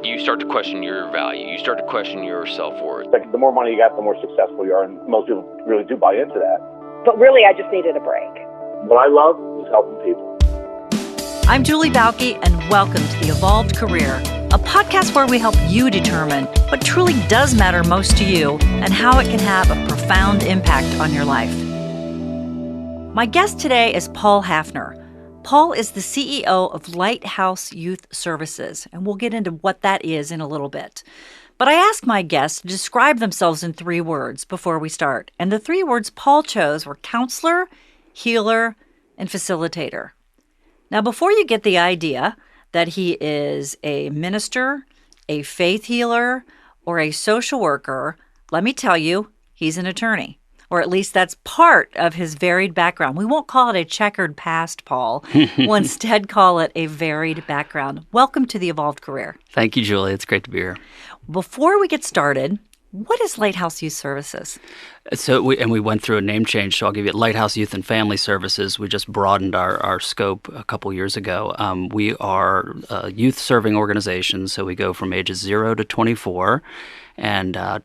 you start to question your value. You start to question your self-worth. Like, the more money you got, the more successful you are, and most people really do buy into that. But really, I just needed a break. What I love is helping people. I'm Julie Bauke, and welcome to The Evolved Career, a podcast where we help you determine what truly does matter most to you and how it can have a profound impact on your life. My guest today is Paul Haffner. Paul is the CEO of Lighthouse Youth Services, and we'll get into what that is in a little bit. But I asked my guests to describe themselves in 3 words before we start, and the 3 words Paul chose were counselor, healer, and facilitator. Now, before you get the idea that he is a minister, a faith healer, or a social worker, let me tell you, he's an attorney. Or at least that's part of his varied background. We won't call it a checkered past, Paul. We'll instead call it a varied background. Welcome to The Evolved Career. Thank you, Julie. It's great to be here. Before we get started, what is Lighthouse Youth Services? So we went through a name change, so I'll give you Lighthouse Youth and Family Services. We just broadened our scope a couple years ago. We are a youth-serving organization, so we go from ages 0 to 24 and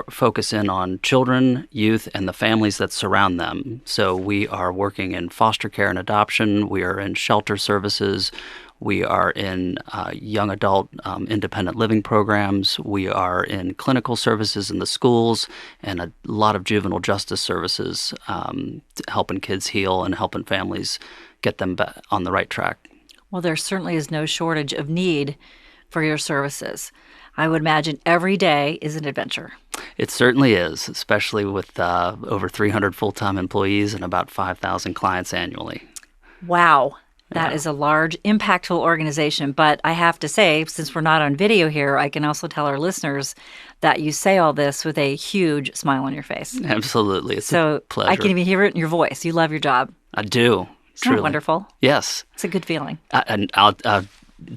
focus in on children, youth, and the families that surround them. So we are working in foster care and adoption. We are in shelter services. We are in young adult independent living programs. We are in clinical services in the schools and a lot of juvenile justice services, helping kids heal and helping families get them back on the right track. Well, there certainly is no shortage of need for your services. I would imagine every day is an adventure. It certainly is, especially with over 300 full-time employees and about 5,000 clients annually. Wow. That is a large, impactful organization. But I have to say, since we're not on video here, I can also tell our listeners that you say all this with a huge smile on your face. Absolutely. It's a pleasure. I can even hear it in your voice. You love your job. I do. Isn't that wonderful? Yes. It's a good feeling. And I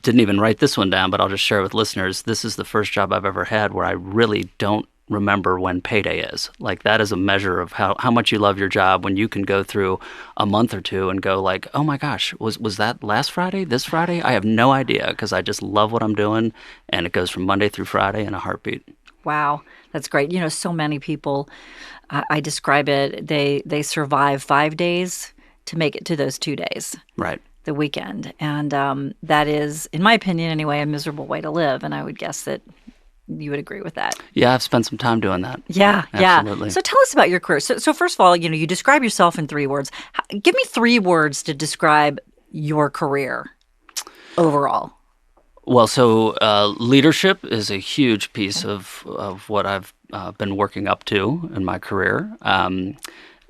didn't even write this one down, but I'll just share it with listeners. This is the first job I've ever had where I really don't remember when payday is. Like, that is a measure of how much you love your job, when you can go through a month or two and go like, oh my gosh, was that last Friday, this Friday? I have no idea, because I just love what I'm doing, and it goes from Monday through Friday in a heartbeat. Wow. That's great. You know, so many people, I describe it, they survive 5 days to make it to those 2 days. Right. The weekend. And that is, in my opinion anyway, a miserable way to live. And I would guess that you would agree with that. Yeah, I've spent some time doing that. Yeah, absolutely. So tell us about your career. So first of all, you describe yourself in 3 words. Give me 3 words to describe your career overall. Well, so leadership is a huge piece of what I've been working up to in my career.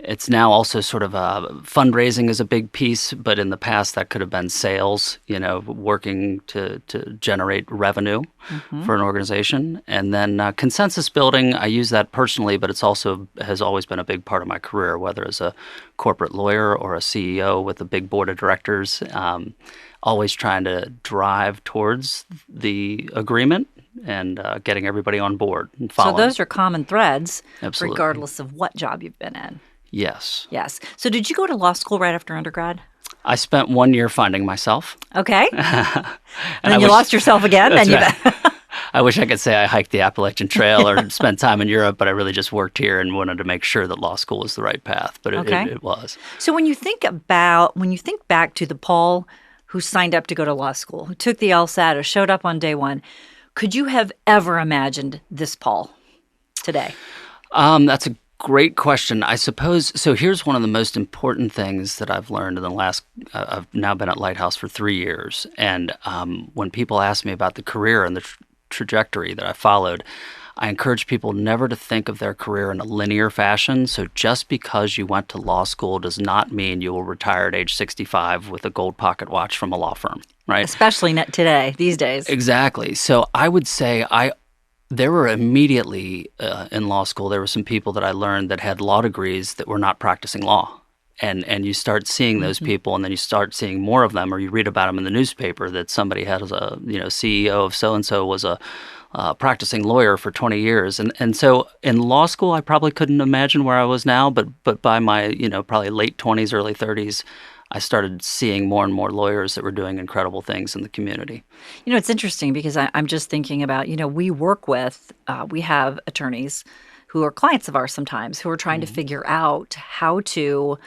It's now also sort of fundraising is a big piece, but in the past that could have been sales, working to generate revenue for an organization. And then consensus building, I use that personally, but it's also has always been a big part of my career, whether as a corporate lawyer or a CEO with a big board of directors, always trying to drive towards the agreement and getting everybody on board and following. So those are common threads, Absolutely. Regardless of what job you've been in. Yes. Yes. So did you go to law school right after undergrad? I spent 1 year finding myself. Okay. and then you lost yourself again? That's right. I wish I could say I hiked the Appalachian Trail or spent time in Europe, but I really just worked here and wanted to make sure that law school was the right path. But it was. So when you think back to the Paul who signed up to go to law school, who took the LSAT, who showed up on day 1, could you have ever imagined this Paul today? That's a great question. I suppose, so here's one of the most important things that I've learned in the last, I've now been at Lighthouse for 3 years. And when people ask me about the career and the trajectory that I followed, I encourage people never to think of their career in a linear fashion. So just because you went to law school does not mean you will retire at age 65 with a gold pocket watch from a law firm, right? Especially today, these days. Exactly. So I would say there were immediately in law school, there were some people that I learned that had law degrees that were not practicing law. And you start seeing those people, and then you start seeing more of them, or you read about them in the newspaper that somebody had a CEO of so-and-so was a practicing lawyer for 20 years. And so in law school, I probably couldn't imagine where I was now, but by my, probably late 20s, early 30s, I started seeing more and more lawyers that were doing incredible things in the community. It's interesting because I'm just thinking about, we have attorneys who are clients of ours sometimes who are trying to figure out how to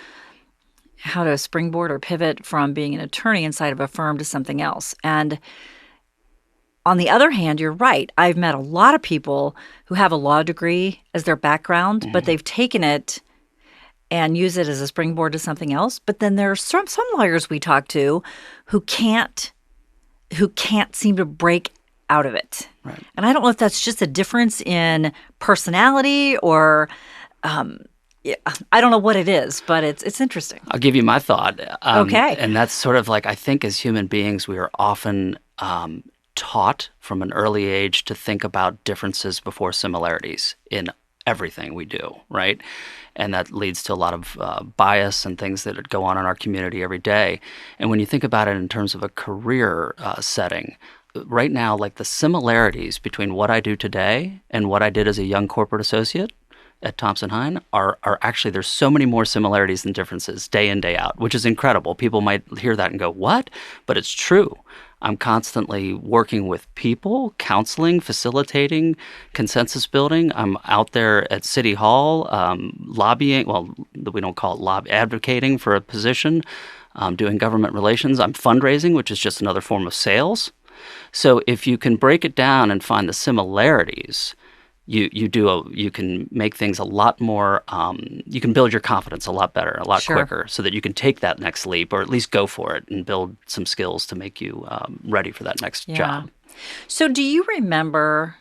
springboard or pivot from being an attorney inside of a firm to something else. And on the other hand, you're right. I've met a lot of people who have a law degree as their background, but they've taken it and use it as a springboard to something else. But then there are some lawyers we talk to who can't seem to break out of it. Right. And I don't know if that's just a difference in personality or I don't know what it is, but it's interesting. I'll give you my thought. Okay. And that's sort of like, I think as human beings, we are often taught from an early age to think about differences before similarities in everything we do, right? And that leads to a lot of bias and things that go on in our community every day. And when you think about it in terms of a career setting, right now, like the similarities between what I do today and what I did as a young corporate associate at Thompson Hine are actually, there's so many more similarities than differences day in, day out, which is incredible. People might hear that and go, what? But it's true. I'm constantly working with people, counseling, facilitating, consensus building. I'm out there at City Hall lobbying. Well, we don't call it advocating for a position, doing government relations. I'm fundraising, which is just another form of sales. So if you can break it down and find the similarities, you can make things a lot more, you can build your confidence a lot better, a lot quicker, so that you can take that next leap or at least go for it and build some skills to make you ready for that next job. So do you remember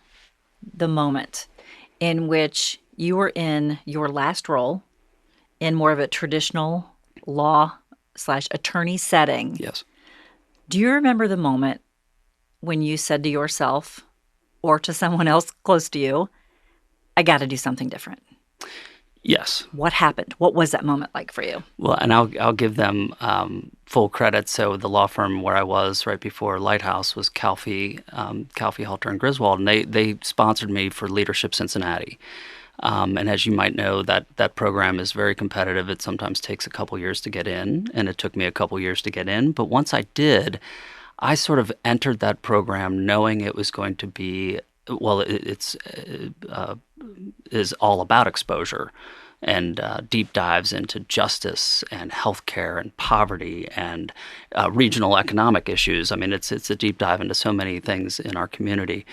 the moment in which you were in your last role in more of a traditional law/attorney setting? Yes. Do you remember the moment when you said to yourself or to someone else close to you, I got to do something different? Yes. What happened? What was that moment like for you? Well, and I'll give them full credit. So the law firm where I was right before Lighthouse was Calfee, Halter and Griswold, and they sponsored me for Leadership Cincinnati. And as you might know, that program is very competitive. It sometimes takes a couple years to get in, and it took me a couple years to get in. But once I did, I sort of entered that program knowing it was going to be, well, it's is all about exposure and deep dives into justice and healthcare and poverty and regional economic issues. I mean, it's a deep dive into so many things in our community.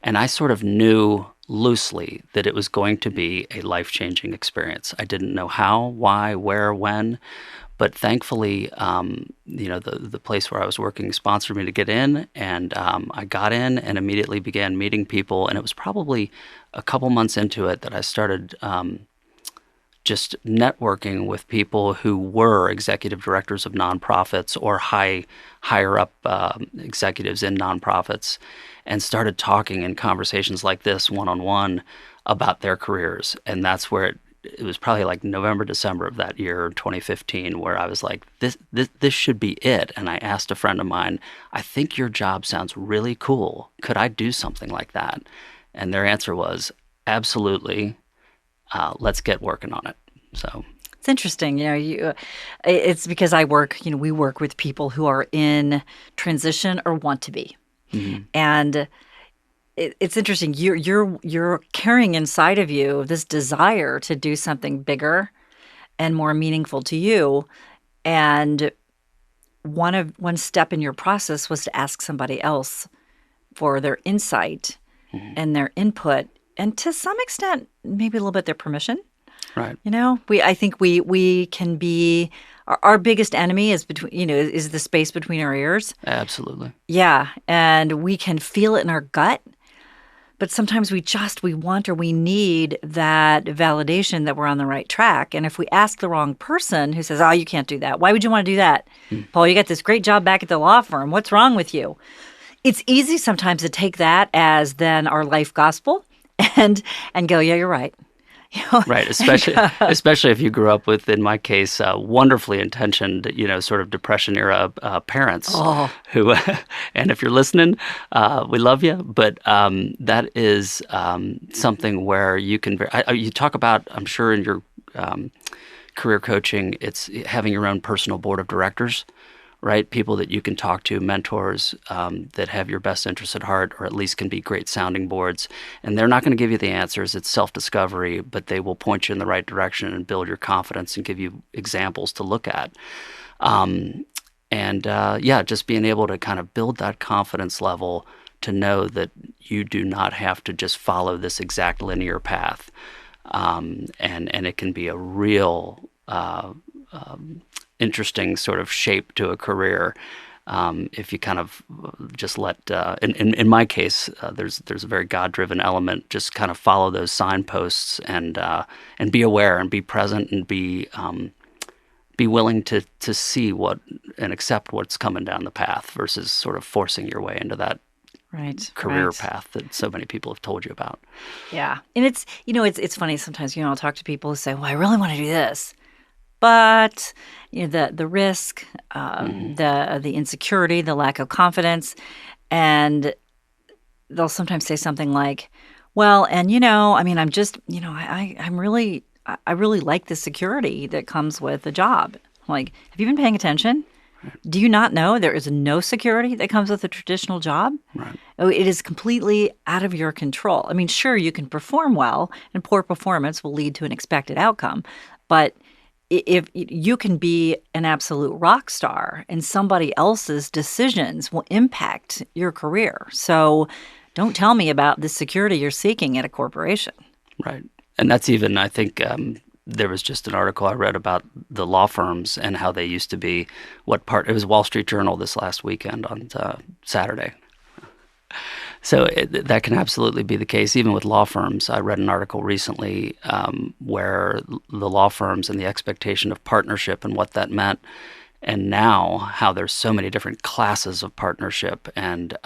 And I sort of knew loosely that it was going to be a life-changing experience. I didn't know how, why, where, when. But thankfully, the place where I was working sponsored me to get in, and I got in and immediately began meeting people. And it was probably a couple months into it that I started just networking with people who were executive directors of nonprofits or higher up executives in nonprofits, and started talking in conversations like this one-on-one about their careers. And that's where it was probably like November, December of that year, 2015, where I was like, this should be it. And I asked a friend of mine, I think your job sounds really cool. Could I do something like that? And their answer was, absolutely. Let's get working on it. So it's interesting. It's because we work with people who are in transition or want to be. Mm-hmm. And it's interesting. You're carrying inside of you this desire to do something bigger and more meaningful to you. And one step in your process was to ask somebody else for their insight and their input, and to some extent, maybe a little bit their permission. Right. I think we can be. Our biggest enemy is is the space between our ears. Absolutely. Yeah, and we can feel it in our gut. But sometimes we want or we need that validation that we're on the right track. And if we ask the wrong person who says, oh, you can't do that. Why would you want to do that? Paul, you got this great job back at the law firm. What's wrong with you? It's easy sometimes to take that as then our life gospel and go, yeah, you're right. Right, especially if you grew up with, in my case, wonderfully intentioned, sort of Depression era parents who, and if you're listening, we love you. But that is something where you can. You talk about, I'm sure, in your career coaching, it's having your own personal board of directors, right? People that you can talk to, mentors that have your best interests at heart, or at least can be great sounding boards. And they're not going to give you the answers. It's self-discovery, but they will point you in the right direction and build your confidence and give you examples to look at. Just being able to kind of build that confidence level to know that you do not have to just follow this exact linear path. And it can be a real interesting sort of shape to a career if you kind of just let, in my case, there's a very God-driven element. Just kind of follow those signposts and be aware and be present and be willing to see what and accept what's coming down the path versus sort of forcing your way into that career path that so many people have told you about. Yeah. And it's funny sometimes, I'll talk to people who say, well, I really want to do this. But the risk, the insecurity, the lack of confidence, and they'll sometimes say something like, well, and I'm just, I really like the security that comes with a job. Like, have you been paying attention? Do you not know there is no security that comes with a traditional job? Right. Oh, it is completely out of your control. I mean, sure, you can perform well, and poor performance will lead to an expected outcome. But if you can be an absolute rock star, and somebody else's decisions will impact your career. So don't tell me about the security you're seeking at a corporation. Right. And that's even, I think, there was just an article I read about the law firms and how they used to be it was Wall Street Journal this last weekend on Saturday. So that can absolutely be the case, even with law firms. I read an article recently where the law firms and the expectation of partnership and what that meant, and now how there's so many different classes of partnership, and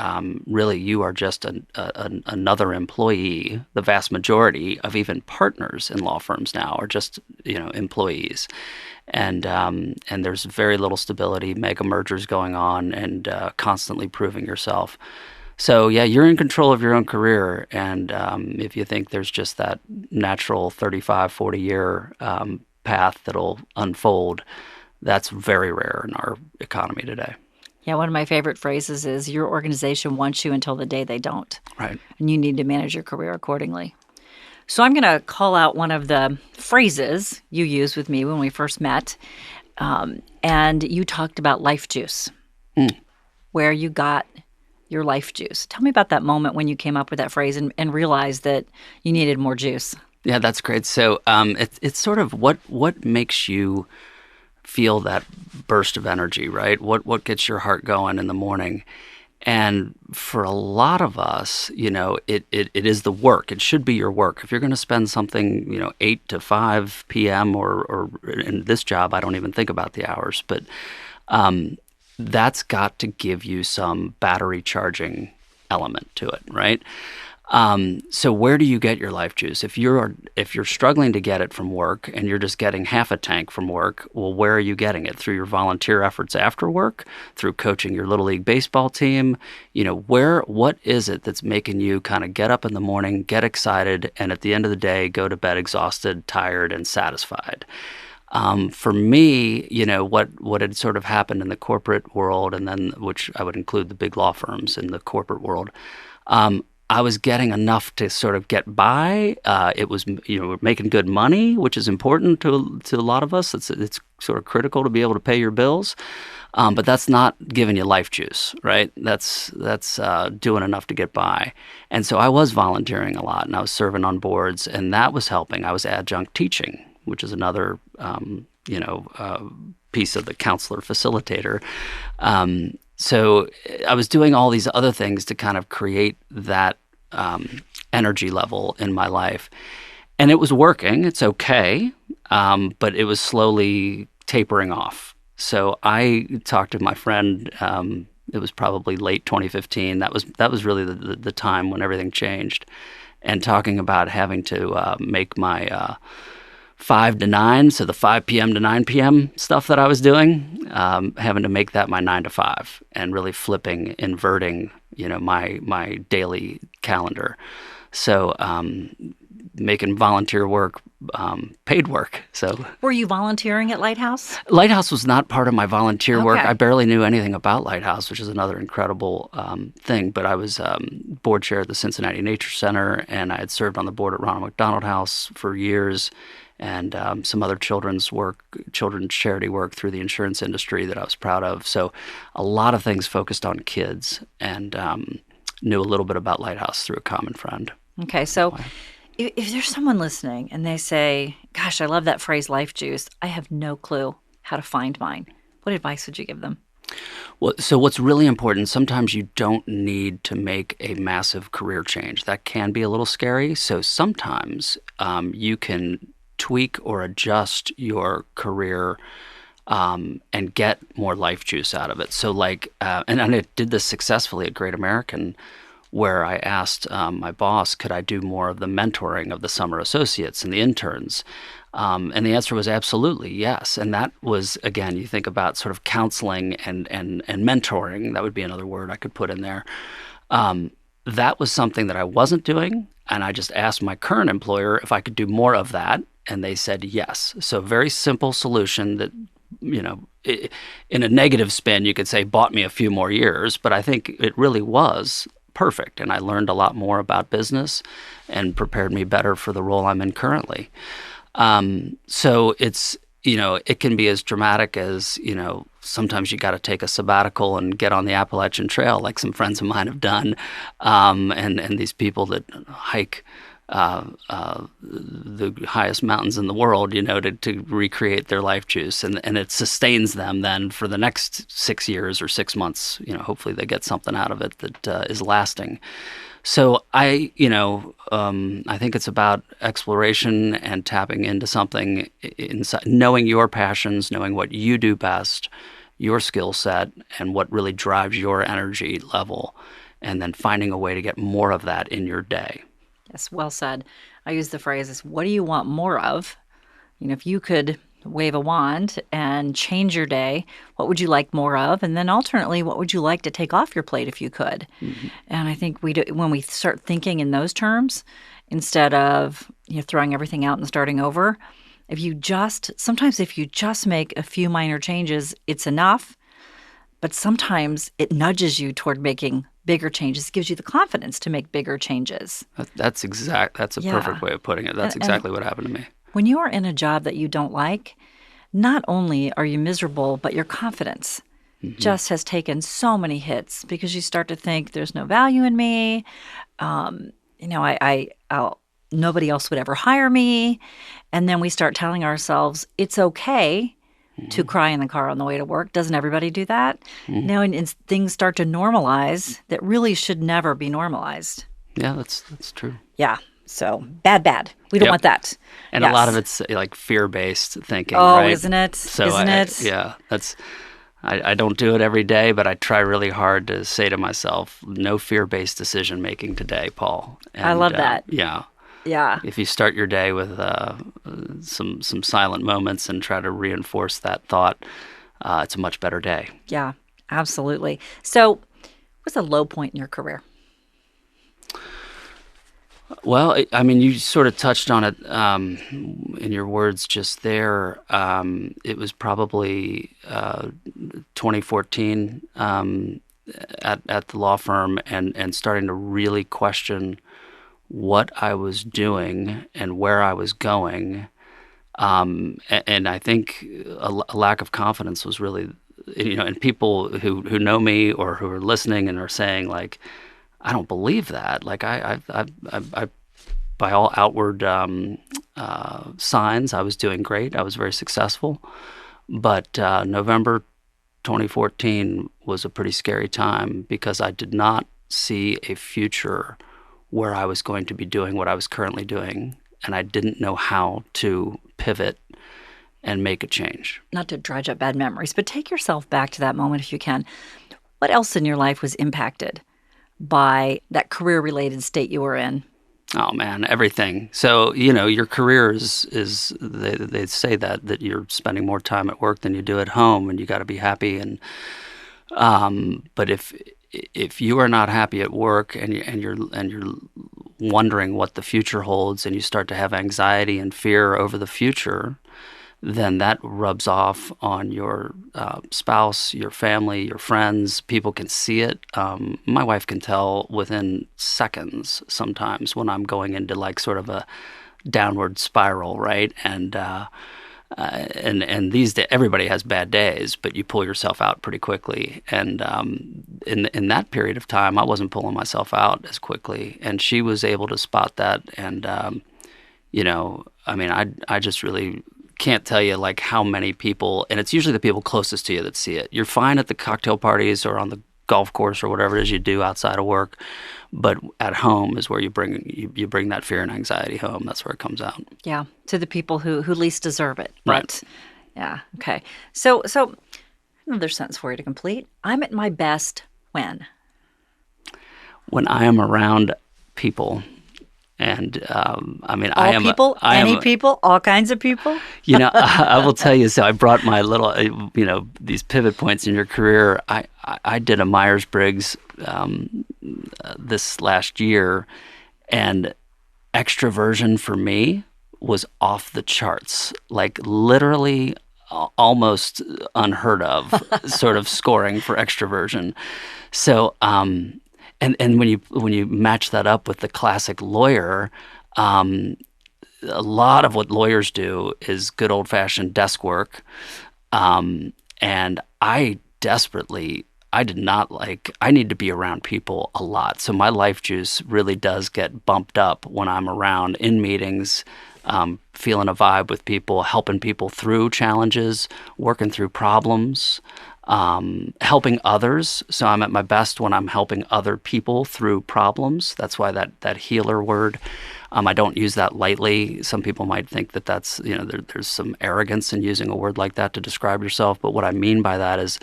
really you are just another employee. The vast majority of even partners in law firms now are just employees, and there's very little stability, mega mergers going on, and constantly proving yourself. So yeah, you're in control of your own career, and if you think there's just that natural 35, 40-year path that'll unfold, that's very rare in our economy today. Yeah, one of my favorite phrases is, your organization wants you until the day they don't. Right. And you need to manage your career accordingly. So I'm going to call out one of the phrases you used with me when we first met, and you talked about life juice, where you got your life juice. Tell me about that moment when you came up with that phrase and realized that you needed more juice. Yeah, that's great. So it's sort of what makes you feel that burst of energy, right? What gets your heart going in the morning? And for a lot of us, it is the work. It should be your work. If you're going to spend something, 8 to 5 p.m. or in this job, I don't even think about the hours, but that's got to give you some battery charging element to it, right? So where do you get your life juice? If you're struggling to get it from work and you're just getting half a tank from work, well, where are you getting it? Through your volunteer efforts after work, through coaching your Little League baseball team? What is it that's making you kind of get up in the morning, get excited, and at the end of the day, go to bed exhausted, tired, and satisfied? For me, what had sort of happened in the corporate world, and then which I would include the big law firms in the corporate world, I was getting enough to sort of get by. It was, we're making good money, which is important to a lot of us. It's sort of critical to be able to pay your bills, but that's not giving you life juice, right? That's doing enough to get by. And so I was volunteering a lot, and I was serving on boards, and that was helping. I was adjunct teaching, which is another piece of the counselor facilitator. So I was doing all these other things to kind of create that energy level in my life. And it was working. It's okay. But it was slowly tapering off. So I talked to my friend. It was probably late 2015. That was really the time when everything changed. And talking about having to make my 5 to 9, so the 5 p.m. to 9 p.m. stuff that I was doing, having to make that my 9 to 5, and really inverting, my daily calendar. So making volunteer work paid work. So, were you volunteering at Lighthouse? Lighthouse was not part of my volunteer work. Okay. I barely knew anything about Lighthouse, which is another incredible thing. But I was board chair at the Cincinnati Nature Center, and I had served on the board at Ronald McDonald House for years, and some other children's charity work through the insurance industry that I was proud of. So a lot of things focused on kids, and knew a little bit about Lighthouse through a common friend. Okay, so if there's someone listening and they say, gosh, I love that phrase, life juice, I have no clue how to find mine, what advice would you give them? Well, so what's really important, sometimes you don't need to make a massive career change. That can be a little scary. So sometimes you can tweak or adjust your career and get more life juice out of it. So and I did this successfully at Great American, where I asked my boss, could I do more of the mentoring of the summer associates and the interns? And the answer was absolutely yes. And that was, again, you think about sort of counseling and mentoring. That would be another word I could put in there. That was something that I wasn't doing. And I just asked my current employer if I could do more of that. And they said yes. So very simple solution that, in a negative spin, you could say bought me a few more years. But I think it really was perfect. And I learned a lot more about business and prepared me better for the role I'm in currently. So it's, it can be as dramatic as, sometimes you got to take a sabbatical and get on the Appalachian Trail, like some friends of mine have done. And these people that hike the highest mountains in the world, to recreate their life juice. And it sustains them then for the next 6 years or 6 months. Hopefully they get something out of it that is lasting. So I think it's about exploration and tapping into something inside, knowing your passions, knowing what you do best, your skill set, and what really drives your energy level, and then finding a way to get more of that in your day. Yes, well said. I use the phrase, what do you want more of? If you could wave a wand and change your day, what would you like more of? And then alternately, what would you like to take off your plate if you could? Mm-hmm. And I think when we start thinking in those terms, instead of throwing everything out and starting over, if you just make a few minor changes, it's enough. But sometimes it nudges you toward making bigger changes. It gives you the confidence to make bigger changes. That's a perfect way of putting it. That's exactly what happened to me. When you are in a job that you don't like, not only are you miserable, but your confidence just has taken so many hits because you start to think there's no value in me. Nobody else would ever hire me. And then we start telling ourselves it's okay to cry in the car on the way to work. Doesn't everybody do that? Now, and things start to normalize that really should never be normalized. Yeah, that's true. Yeah. So bad. We don't want that. And a lot of it's like fear-based thinking, right? Oh, isn't it? So isn't it? Yeah, I don't do it every day, but I try really hard to say to myself, no fear-based decision-making today, Paul. And, I love that. Yeah. Yeah. If you start your day with some silent moments and try to reinforce that thought, it's a much better day. Yeah, absolutely. So what's a low point in your career? Well, I mean, you sort of touched on it in your words just there. It was probably 2014 at the law firm and starting to really question what I was doing and where I was going. And I think a lack of confidence was really, and people who know me or who are listening and are saying like, I don't believe that. Like I by all outward signs, I was doing great. I was very successful. But November 2014 was a pretty scary time because I did not see a future where I was going to be doing what I was currently doing, and I didn't know how to pivot and make a change. Not to dredge up bad memories, but take yourself back to that moment if you can. What else in your life was impacted by that career-related state you were in? Oh, man, everything. So, your career is they say that you're spending more time at work than you do at home, and you got to be happy. And but if you are not happy at work and you're wondering what the future holds and you start to have anxiety and fear over the future, then that rubs off on your spouse, your family, your friends. People can see it. My wife can tell within seconds sometimes when I'm going into like sort of a downward spiral, right? And these days, everybody has bad days, but you pull yourself out pretty quickly. And in that period of time, I wasn't pulling myself out as quickly, and she was able to spot that. And I just really can't tell you like how many people, and it's usually the people closest to you that see it. You're fine at the cocktail parties or on the golf course or whatever it is you do outside of work, but at home is where you bring that fear and anxiety home. That's where it comes out. Yeah, to the people who least deserve it. Right. Yeah. Okay. So another sentence for you to complete. I'm at my best when I am around people. And people, all kinds of people. I will tell you. So I brought my little, these pivot points in your career. I did a Myers-Briggs this last year, and extraversion for me was off the charts, like literally almost unheard of sort of scoring for extraversion. So. And when you match that up with the classic lawyer, a lot of what lawyers do is good old-fashioned desk work, and I need to be around people a lot. So my life juice really does get bumped up when I'm around in meetings, feeling a vibe with people, helping people through challenges, working through problems. Helping others. So I'm at my best when I'm helping other people through problems. That's why that healer word, I don't use that lightly. Some people might think that that's, there's some arrogance in using a word like that to describe yourself. But what I mean by that is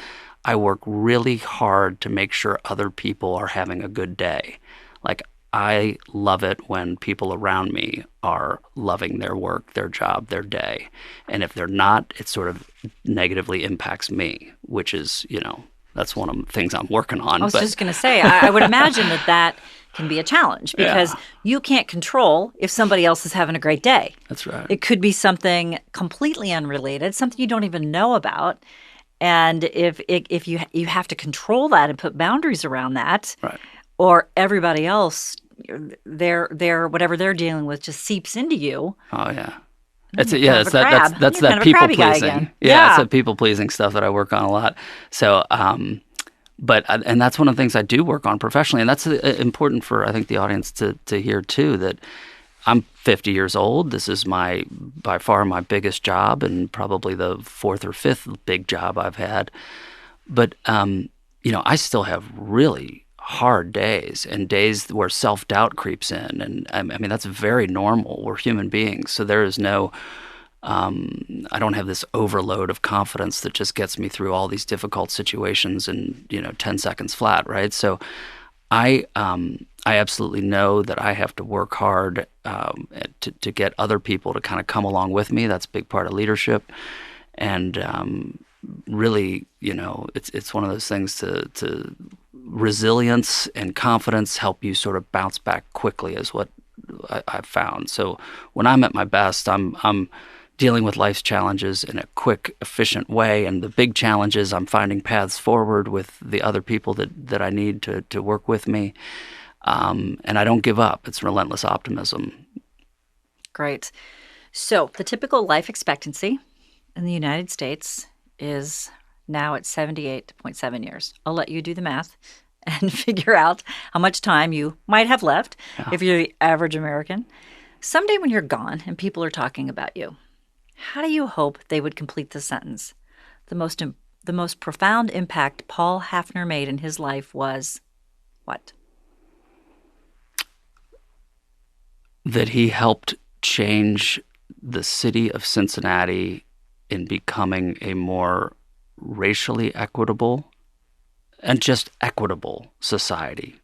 I work really hard to make sure other people are having a good day. Like, I love it when people around me are loving their work, their job, their day. And if they're not, it sort of negatively impacts me, which is, that's one of the things I'm working on. I was just going to say, I would imagine that can be a challenge because you can't control if somebody else is having a great day. That's right. It could be something completely unrelated, something you don't even know about. And if you have to control that and put boundaries around that, right. Or everybody else, their whatever they're dealing with just seeps into you. Oh yeah, that's that people pleasing. Yeah, it's that people pleasing stuff that I work on a lot. So, and that's one of the things I do work on professionally, and that's important for I think the audience to hear too. That I'm 50 years old. This is by far my biggest job, and probably the fourth or fifth big job I've had. But I still have really hard days and days where self-doubt creeps in. And I mean, that's very normal. We're human beings. So there is no, I don't have this overload of confidence that just gets me through all these difficult situations in, 10 seconds flat, right? So I absolutely know that I have to work hard to get other people to kind of come along with me. That's a big part of leadership. And really, it's one of those things to resilience and confidence help you sort of bounce back quickly is what I've found. So when I'm at my best, I'm dealing with life's challenges in a quick, efficient way. And the big challenges, I'm finding paths forward with the other people that I need to work with me. And I don't give up. It's relentless optimism. Great. So the typical life expectancy in the United States is now at 78.7 years. I'll let you do the math and figure out how much time you might have left if you're the average American. Someday when you're gone and people are talking about you, how do you hope they would complete the sentence? The most profound impact Paul Haffner made in his life was what? That he helped change the city of Cincinnati in becoming a more racially equitable and just equitable society.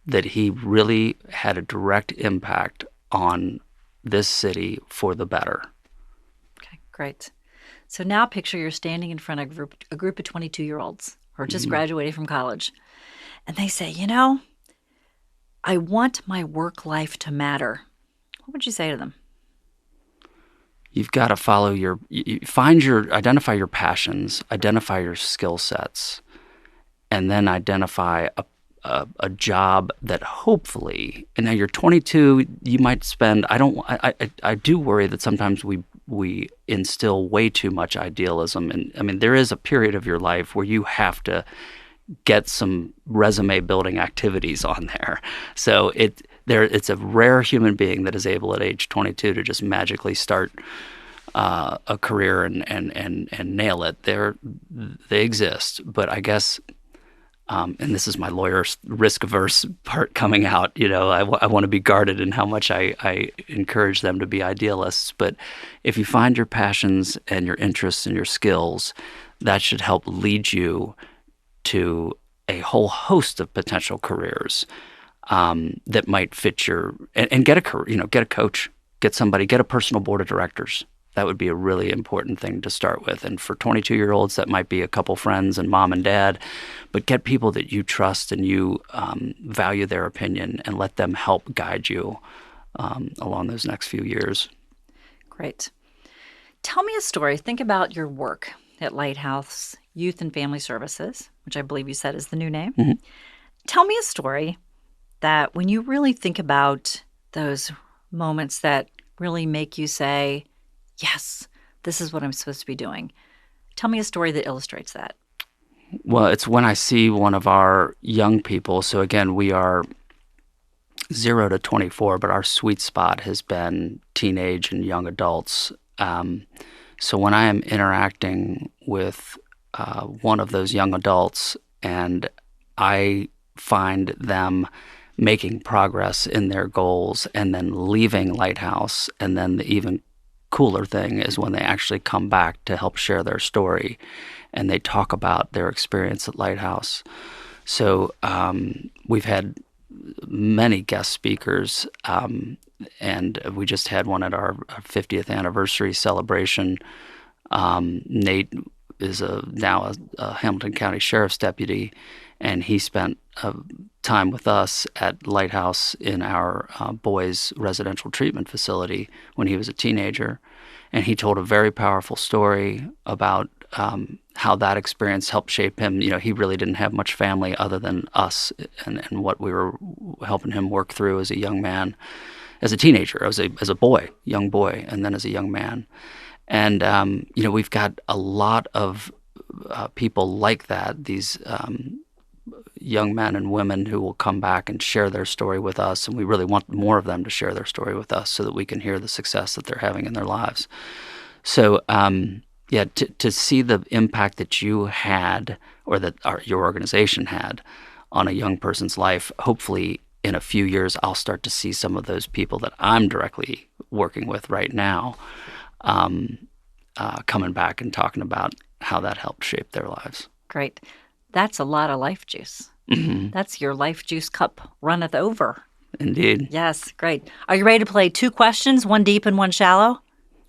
That he really had a direct impact on this city for the better. Okay, great. So now picture you're standing in front of a group of 22-year-olds who are just graduating from college. And they say, I want my work life to matter, what would you say to them? You've got to follow identify your passions, identify your skill sets, and then identify a job that hopefully, and now you're 22, you might spend, I do worry that sometimes we instill way too much idealism. And I mean, there is a period of your life where you have to get some resume building activities on there. So it's a rare human being that is able at age 22 to just magically start a career and nail it. They exist, but I guess, and this is my lawyer's risk-averse part coming out. I want to be guarded in how much I encourage them to be idealists. But if you find your passions and your interests and your skills, that should help lead you to a whole host of potential careers that might fit and get a coach, get a personal board of directors. That would be a really important thing to start with. And for 22-year-olds, that might be a couple friends and mom and dad, but get people that you trust and you value their opinion and let them help guide you along those next few years. Great. Tell me a story. Think about your work at Lighthouse Youth and Family Services, which I believe you said is the new name. Mm-hmm. Tell me a story that when you really think about those moments that really make you say, yes, this is what I'm supposed to be doing. Tell me a story that illustrates that. Well, it's when I see one of our young people. So again, we are 0 to 24, but our sweet spot has been teenage and young adults. So when I am interacting with one of those young adults and I find them making progress in their goals and then leaving Lighthouse, and then the even cooler thing is when they actually come back to help share their story and they talk about their experience at Lighthouse. So we've had many guest speakers, and we just had one at our 50th anniversary celebration. Nate is now a Hamilton County Sheriff's deputy, and he spent time with us at Lighthouse in our boys' residential treatment facility when he was a teenager. And he told a very powerful story about how that experience helped shape him. He really didn't have much family other than us and what we were helping him work through as a young man, as a teenager, as a boy, young boy, and then as a young man. And, we've got a lot of people like that, these young men and women who will come back and share their story with us. And we really want more of them to share their story with us so that we can hear the success that they're having in their lives. So, to see the impact that you had or that your organization had on a young person's life, hopefully in a few years, I'll start to see some of those people that I'm directly working with right now coming back and talking about how that helped shape their lives. Great. That's a lot of life juice. Mm-hmm. That's your life juice cup runneth over. Indeed. Yes, great. Are you ready to play 2 questions, one deep and one shallow?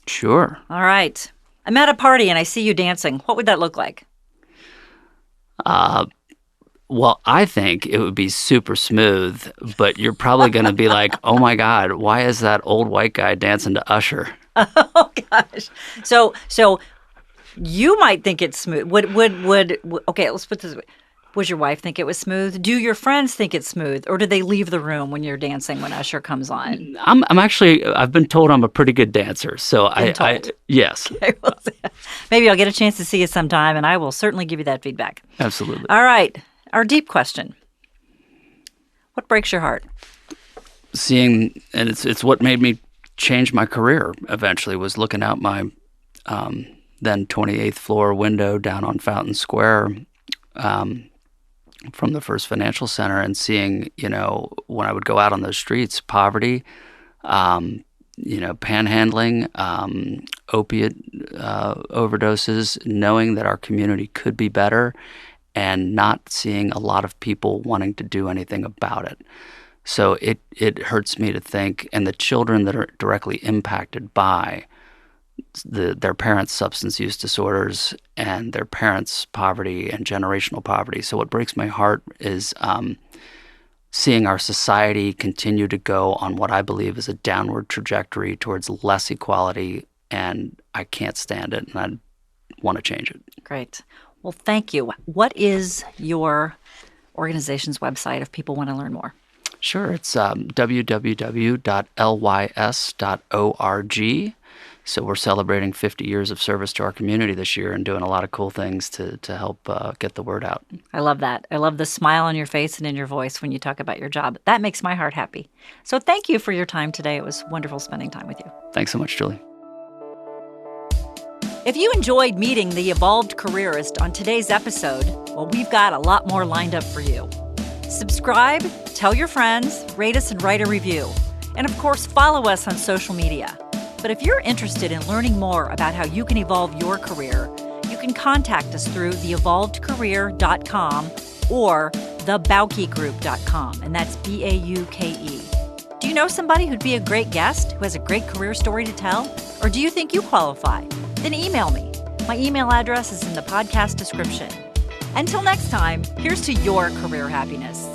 Sure. All right. I'm at a party and I see you dancing. What would that look like? Well, I think it would be super smooth, but you're probably going to be like, oh my God, why is that old white guy dancing to Usher? Oh gosh. So you might think it's smooth. Okay, let's put this way. Would your wife think it was smooth? Do your friends think it's smooth? Or do they leave the room when you're dancing when Usher comes on? I've been told I'm a pretty good dancer. So yes. Okay, well, maybe I'll get a chance to see you sometime and I will certainly give you that feedback. Absolutely. All right. Our deep question. What breaks your heart? Seeing, and it's what made me change my career eventually, was looking out my then 28th floor window down on Fountain Square from the First Financial Center and seeing, when I would go out on those streets, poverty, panhandling, opiate overdoses, knowing that our community could be better and not seeing a lot of people wanting to do anything about it. So it hurts me to think, and the children that are directly impacted by their parents' substance use disorders and their parents' poverty and generational poverty. So what breaks my heart is seeing our society continue to go on what I believe is a downward trajectory towards less equality, and I can't stand it, and I want to change it. Great. Well, thank you. What is your organization's website if people want to learn more? Sure. It's www.lys.org. So we're celebrating 50 years of service to our community this year and doing a lot of cool things to help get the word out. I love that. I love the smile on your face and in your voice when you talk about your job. That makes my heart happy. So thank you for your time today. It was wonderful spending time with you. Thanks so much, Julie. If you enjoyed meeting the Evolved Careerist on today's episode, well, we've got a lot more lined up for you. Subscribe, tell your friends, rate us and write a review. And of course, follow us on social media. But if you're interested in learning more about how you can evolve your career, you can contact us through theevolvedcareer.com or thebaukegroup.com, and that's Bauke. Do you know somebody who'd be a great guest, who has a great career story to tell? Or do you think you qualify? Then email me. My email address is in the podcast description. Until next time, here's to your career happiness.